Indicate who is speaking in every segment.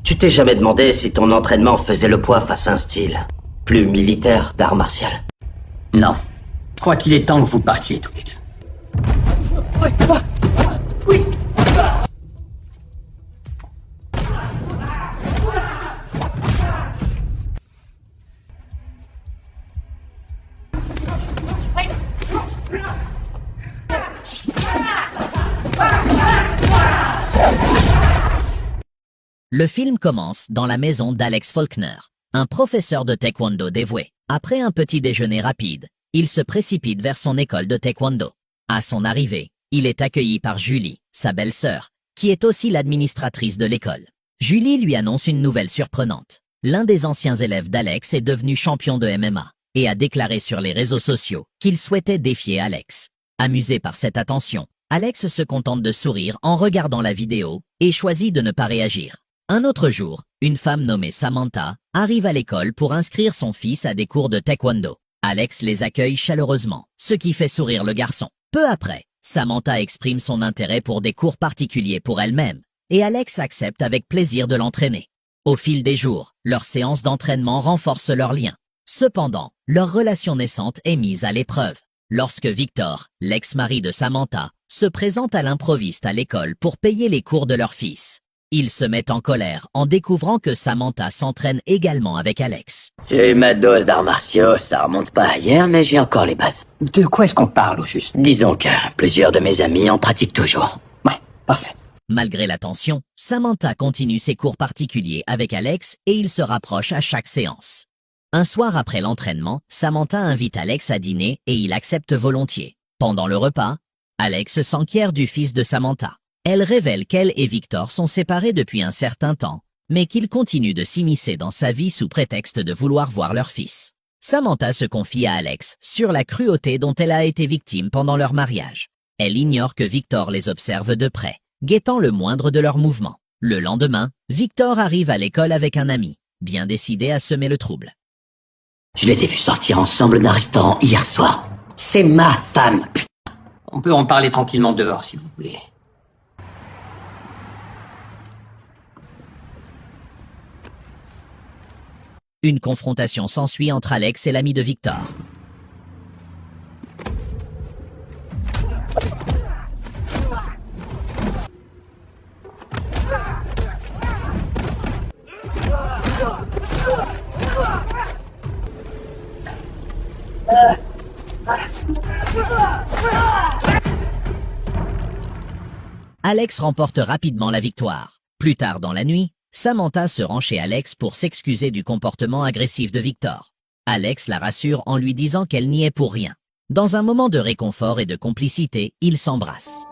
Speaker 1: Tu t'es jamais demandé si ton entraînement faisait le poids face à un style plus militaire d'art martial?
Speaker 2: Non. Je crois qu'il est temps que vous partiez tous les deux.
Speaker 3: Oui.
Speaker 4: Le film commence dans la maison d'Alex Faulkner, un professeur de taekwondo dévoué. Après un petit déjeuner rapide, il se précipite vers son école de taekwondo. À son arrivée, il est accueilli par Julie, sa belle-sœur, qui est aussi l'administratrice de l'école. Julie lui annonce une nouvelle surprenante. L'un des anciens élèves d'Alex est devenu champion de MMA et a déclaré sur les réseaux sociaux qu'il souhaitait défier Alex. Amusé par cette attention, Alex se contente de sourire en regardant la vidéo et choisit de ne pas réagir. Un autre jour, une femme nommée Samantha arrive à l'école pour inscrire son fils à des cours de taekwondo. Alex les accueille chaleureusement, ce qui fait sourire le garçon. Peu après, Samantha exprime son intérêt pour des cours particuliers pour elle-même, et Alex accepte avec plaisir de l'entraîner. Au fil des jours, leur séance d'entraînement renforce leur lien. Cependant, leur relation naissante est mise à l'épreuve. Lorsque Victor, l'ex-mari de Samantha, se présente à l'improviste à l'école pour payer les cours de leur fils. Il se met en colère en découvrant que Samantha s'entraîne également avec Alex.
Speaker 2: J'ai eu ma dose d'arts martiaux, ça remonte pas à hier, mais j'ai encore les bases. De quoi est-ce qu'on parle au juste? Disons que plusieurs de mes amis en pratiquent toujours. Ouais, parfait.
Speaker 4: Malgré la tension, Samantha continue ses cours particuliers avec Alex et ils se rapprochent à chaque séance. Un soir après l'entraînement, Samantha invite Alex à dîner et il accepte volontiers. Pendant le repas, Alex s'enquiert du fils de Samantha. Elle révèle qu'elle et Victor sont séparés depuis un certain temps, mais qu'ils continuent de s'immiscer dans sa vie sous prétexte de vouloir voir leur fils. Samantha se confie à Alex sur la cruauté dont elle a été victime pendant leur mariage. Elle ignore que Victor les observe de près, guettant le moindre de leurs mouvements. Le lendemain, Victor arrive à l'école avec un ami, bien décidé à semer le trouble.
Speaker 2: Je les ai vus sortir ensemble d'un restaurant hier soir. C'est ma femme, putain. On peut en parler tranquillement dehors si vous voulez.
Speaker 4: Une confrontation s'ensuit entre Alex et l'ami de Victor. Alex remporte rapidement la victoire. Plus tard dans la nuit, Samantha se rend chez Alex pour s'excuser du comportement agressif de Victor. Alex la rassure en lui disant qu'elle n'y est pour rien. Dans un moment de réconfort et de complicité, ils s'embrassent.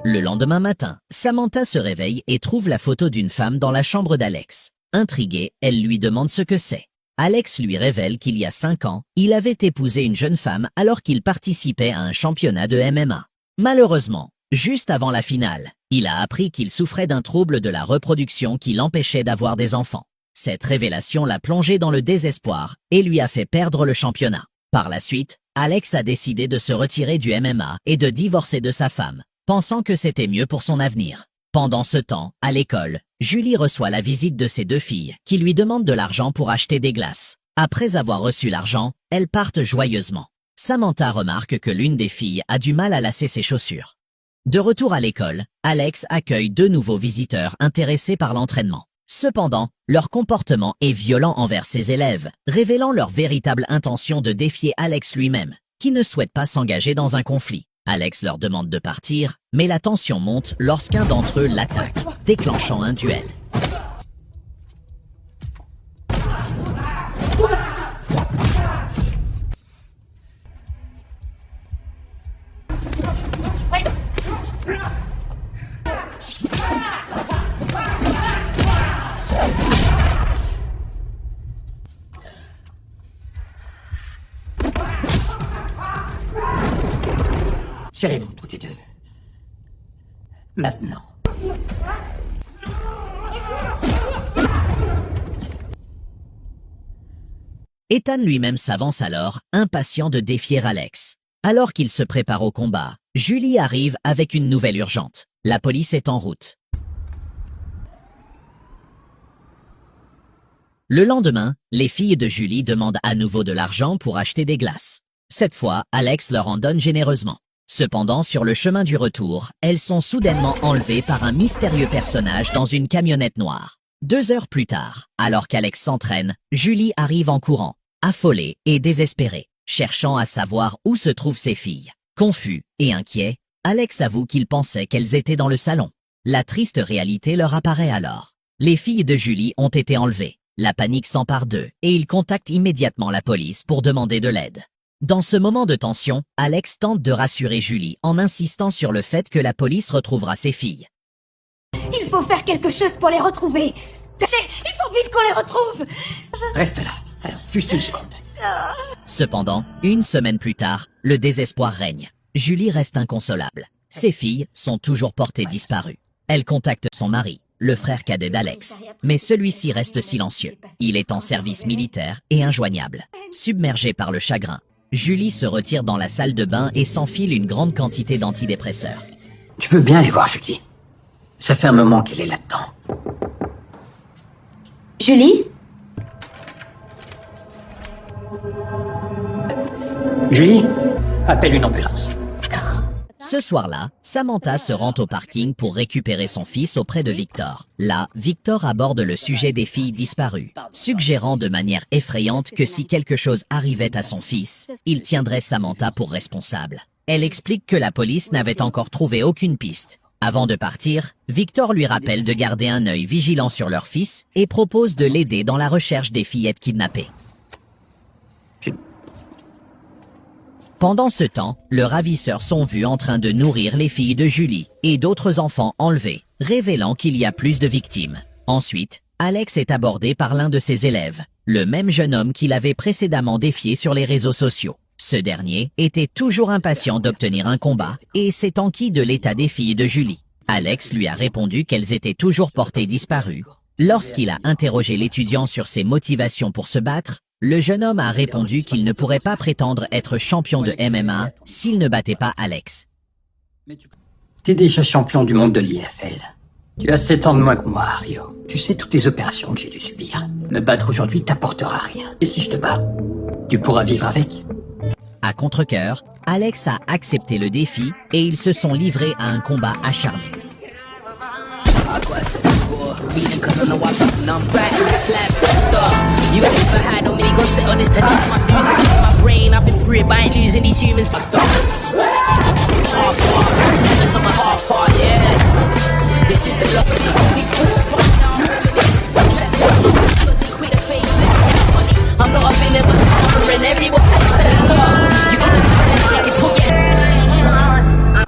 Speaker 4: Le lendemain matin, Samantha se réveille et trouve la photo d'une femme dans la chambre d'Alex. Intriguée, elle lui demande ce que c'est. Alex lui révèle qu'il y a 5 ans, il avait épousé une jeune femme alors qu'il participait à un championnat de MMA. Malheureusement, juste avant la finale, il a appris qu'il souffrait d'un trouble de la reproduction qui l'empêchait d'avoir des enfants. Cette révélation l'a plongé dans le désespoir et lui a fait perdre le championnat. Par la suite, Alex a décidé de se retirer du MMA et de divorcer de sa femme, pensant que c'était mieux pour son avenir. Pendant ce temps, à l'école, Julie reçoit la visite de ses 2 filles qui lui demandent de l'argent pour acheter des glaces. Après avoir reçu l'argent, elles partent joyeusement. Samantha remarque que l'une des filles a du mal à lasser ses chaussures. De retour à l'école, Alex accueille 2 nouveaux visiteurs intéressés par l'entraînement. Cependant, leur comportement est violent envers ses élèves, révélant leur véritable intention de défier Alex lui-même, qui ne souhaite pas s'engager dans un conflit. Alex leur demande de partir, mais la tension monte lorsqu'un d'entre eux l'attaque, déclenchant un duel.
Speaker 2: Tirez-vous tous les deux. Maintenant.
Speaker 4: Ethan lui-même s'avance alors, impatient de défier Alex. Alors qu'il se prépare au combat, Julie arrive avec une nouvelle urgente. La police est en route. Le lendemain, les filles de Julie demandent à nouveau de l'argent pour acheter des glaces. Cette fois, Alex leur en donne généreusement. Cependant, sur le chemin du retour, elles sont soudainement enlevées par un mystérieux personnage dans une camionnette noire. 2 heures plus tard, alors qu'Alex s'entraîne, Julie arrive en courant, affolée et désespérée, cherchant à savoir où se trouvent ses filles. Confus et inquiet, Alex avoue qu'il pensait qu'elles étaient dans le salon. La triste réalité leur apparaît alors. Les filles de Julie ont été enlevées. La panique s'empare d'eux et ils contactent immédiatement la police pour demander de l'aide. Dans ce moment de tension, Alex tente de rassurer Julie en insistant sur le fait que la police retrouvera ses filles.
Speaker 3: Il faut faire quelque chose pour les retrouver. Tâchez, il faut vite qu'on les retrouve.
Speaker 2: Reste là. Alors, juste une seconde.
Speaker 4: Cependant, 1 semaine plus tard, le désespoir règne. Julie reste inconsolable. Ses filles sont toujours portées disparues. Elle contacte son mari, le frère cadet d'Alex, mais celui-ci reste silencieux. Il est en service militaire et injoignable. Submergée par le chagrin, Julie se retire dans la salle de bain et s'enfile une grande quantité d'antidépresseurs.
Speaker 2: Tu veux bien aller voir Julie? Ça fait un moment qu'elle est là-dedans.
Speaker 3: Julie?
Speaker 2: Julie, appelle une ambulance.
Speaker 4: Ce soir-là, Samantha se rend au parking pour récupérer son fils auprès de Victor. Là, Victor aborde le sujet des filles disparues, suggérant de manière effrayante que si quelque chose arrivait à son fils, il tiendrait Samantha pour responsable. Elle explique que la police n'avait encore trouvé aucune piste. Avant de partir, Victor lui rappelle de garder un œil vigilant sur leur fils et propose de l'aider dans la recherche des fillettes kidnappées. Pendant ce temps, le ravisseur sont vus en train de nourrir les filles de Julie et d'autres enfants enlevés, révélant qu'il y a plus de victimes. Ensuite, Alex est abordé par l'un de ses élèves, le même jeune homme qu'il avait précédemment défié sur les réseaux sociaux. Ce dernier était toujours impatient d'obtenir un combat et s'est enquis de l'état des filles de Julie. Alex lui a répondu qu'elles étaient toujours portées disparues. Lorsqu'il a interrogé l'étudiant sur ses motivations pour se battre, le jeune homme a répondu qu'il ne pourrait pas prétendre être champion de MMA s'il ne battait pas Alex.
Speaker 2: T'es déjà champion du monde de l'IFL. Tu as 7 ans de moins que moi, Rio. Tu sais toutes les opérations que j'ai dû subir. Me battre aujourd'hui t'apportera rien. Et si je te bats, tu pourras vivre avec.
Speaker 4: À contre-cœur, Alex a accepté le défi et ils se sont livrés à un combat acharné.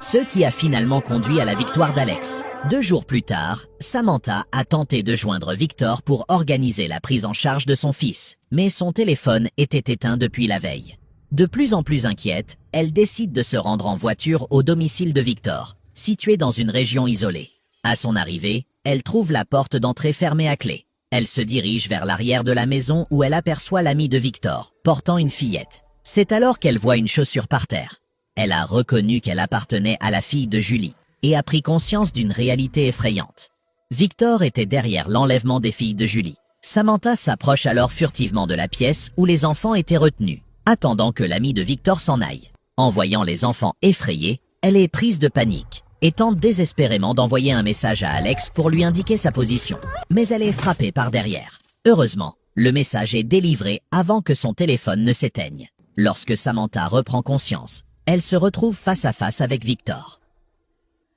Speaker 4: Ce qui a finalement conduit à la victoire d'Alex. 2 jours plus tard, Samantha a tenté de joindre Victor pour organiser la prise en charge de son fils, mais son téléphone était éteint depuis la veille. De plus en plus inquiète, elle décide de se rendre en voiture au domicile de Victor, situé dans une région isolée. À son arrivée, elle trouve la porte d'entrée fermée à clé. Elle se dirige vers l'arrière de la maison où elle aperçoit l'ami de Victor, portant une fillette. C'est alors qu'elle voit une chaussure par terre. Elle a reconnu qu'elle appartenait à la fille de Julie et a pris conscience d'une réalité effrayante. Victor était derrière l'enlèvement des filles de Julie. Samantha s'approche alors furtivement de la pièce où les enfants étaient retenus, attendant que l'ami de Victor s'en aille. En voyant les enfants effrayés, elle est prise de panique et tente désespérément d'envoyer un message à Alex pour lui indiquer sa position. Mais elle est frappée par derrière. Heureusement, le message est délivré avant que son téléphone ne s'éteigne. Lorsque Samantha reprend conscience, elle se retrouve face à face avec Victor.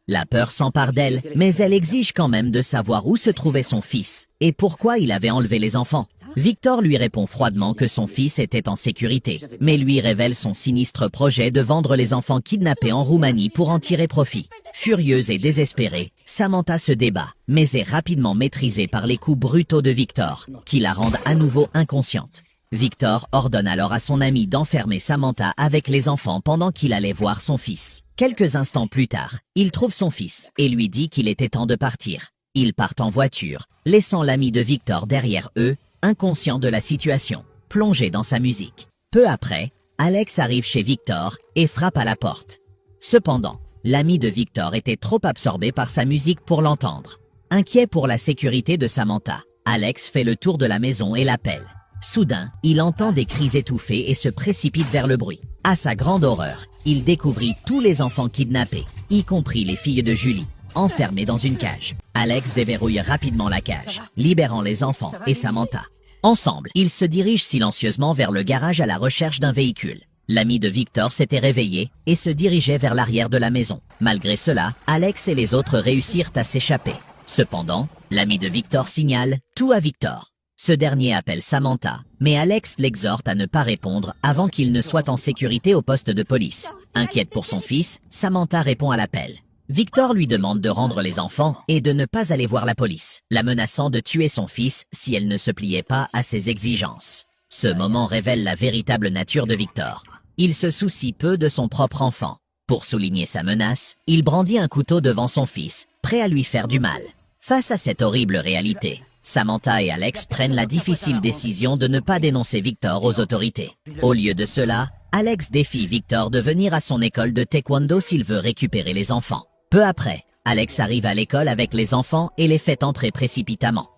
Speaker 4: La peur s'empare d'elle, mais elle exige quand même de savoir où se trouvait son fils et pourquoi il avait enlevé les enfants. Victor lui répond froidement que son fils était en sécurité, mais lui révèle son sinistre projet de vendre les enfants kidnappés en Roumanie pour en tirer profit. Furieuse et désespérée, Samantha se débat, mais est rapidement maîtrisée par les coups brutaux de Victor, qui la rendent à nouveau inconsciente. Victor ordonne alors à son ami d'enfermer Samantha avec les enfants pendant qu'il allait voir son fils. Quelques instants plus tard, il trouve son fils et lui dit qu'il était temps de partir. Ils partent en voiture, laissant l'ami de Victor derrière eux, inconscient de la situation, plongé dans sa musique. Peu après, Alex arrive chez Victor et frappe à la porte. Cependant, l'ami de Victor était trop absorbé par sa musique pour l'entendre. Inquiet pour la sécurité de Samantha, Alex fait le tour de la maison et l'appelle. Soudain, il entend des cris étouffés et se précipite vers le bruit. À sa grande horreur, il découvrit tous les enfants kidnappés, y compris les filles de Julie, enfermées dans une cage. Alex déverrouille rapidement la cage, libérant les enfants et Samantha. Ensemble, ils se dirigent silencieusement vers le garage à la recherche d'un véhicule. L'ami de Victor s'était réveillé et se dirigeait vers l'arrière de la maison. Malgré cela, Alex et les autres réussirent à s'échapper. Cependant, l'ami de Victor signale tout à Victor. Ce dernier appelle Samantha, mais Alex l'exhorte à ne pas répondre avant qu'il ne soit en sécurité au poste de police. Inquiète pour son fils, Samantha répond à l'appel. Victor lui demande de rendre les enfants et de ne pas aller voir la police, la menaçant de tuer son fils si elle ne se pliait pas à ses exigences. Ce moment révèle la véritable nature de Victor. Il se soucie peu de son propre enfant. Pour souligner sa menace, il brandit un couteau devant son fils, prêt à lui faire du mal. Face à cette horrible réalité, Samantha et Alex prennent la difficile décision de ne pas dénoncer Victor aux autorités. Au lieu de cela, Alex défie Victor de venir à son école de taekwondo s'il veut récupérer les enfants. Peu après, Alex arrive à l'école avec les enfants et les fait entrer précipitamment.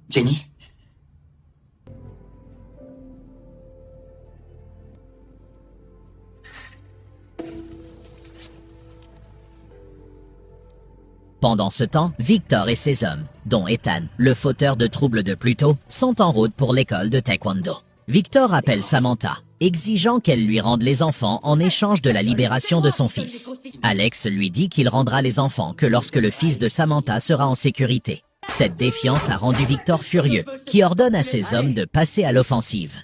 Speaker 2: Jenny?
Speaker 4: Pendant ce temps, Victor et ses hommes, dont Ethan, le fauteur de troubles de Pluto, sont en route pour l'école de taekwondo. Victor appelle Samantha, exigeant qu'elle lui rende les enfants en échange de la libération de son fils. Alex lui dit qu'il rendra les enfants que lorsque le fils de Samantha sera en sécurité. Cette défiance a rendu Victor furieux, qui ordonne à ses hommes de passer à l'offensive.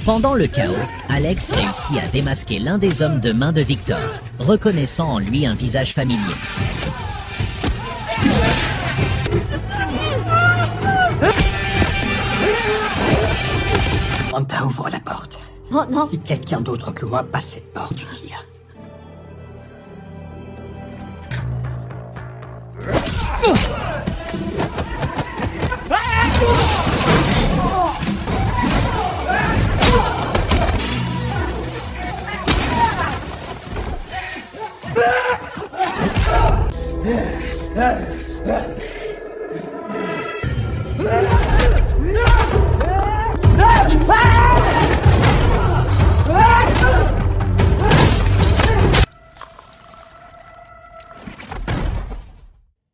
Speaker 4: Pendant le chaos, Alex réussit à démasquer l'un des hommes de main de Victor, reconnaissant en lui un visage familier.
Speaker 2: Samantha, ouvre la porte.
Speaker 3: Oh non.
Speaker 2: Si quelqu'un d'autre que moi passe cette porte, tu tires.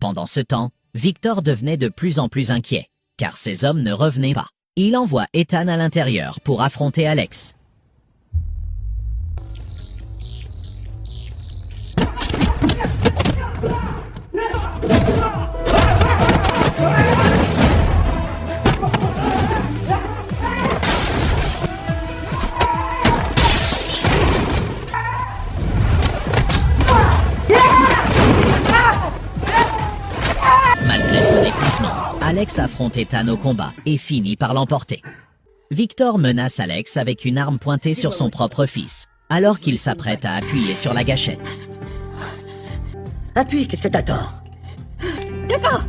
Speaker 4: Pendant ce temps, Victor devenait de plus en plus inquiet, car ses hommes ne revenaient pas. Il envoie Ethan à l'intérieur pour affronter Alex. Malgré son épuisement, Alex affronte Ethan au combat et finit par l'emporter. Victor menace Alex avec une arme pointée sur son propre fils, alors qu'il s'apprête à appuyer sur la gâchette.
Speaker 5: Appuie, qu'est-ce que t'attends?
Speaker 3: D'accord.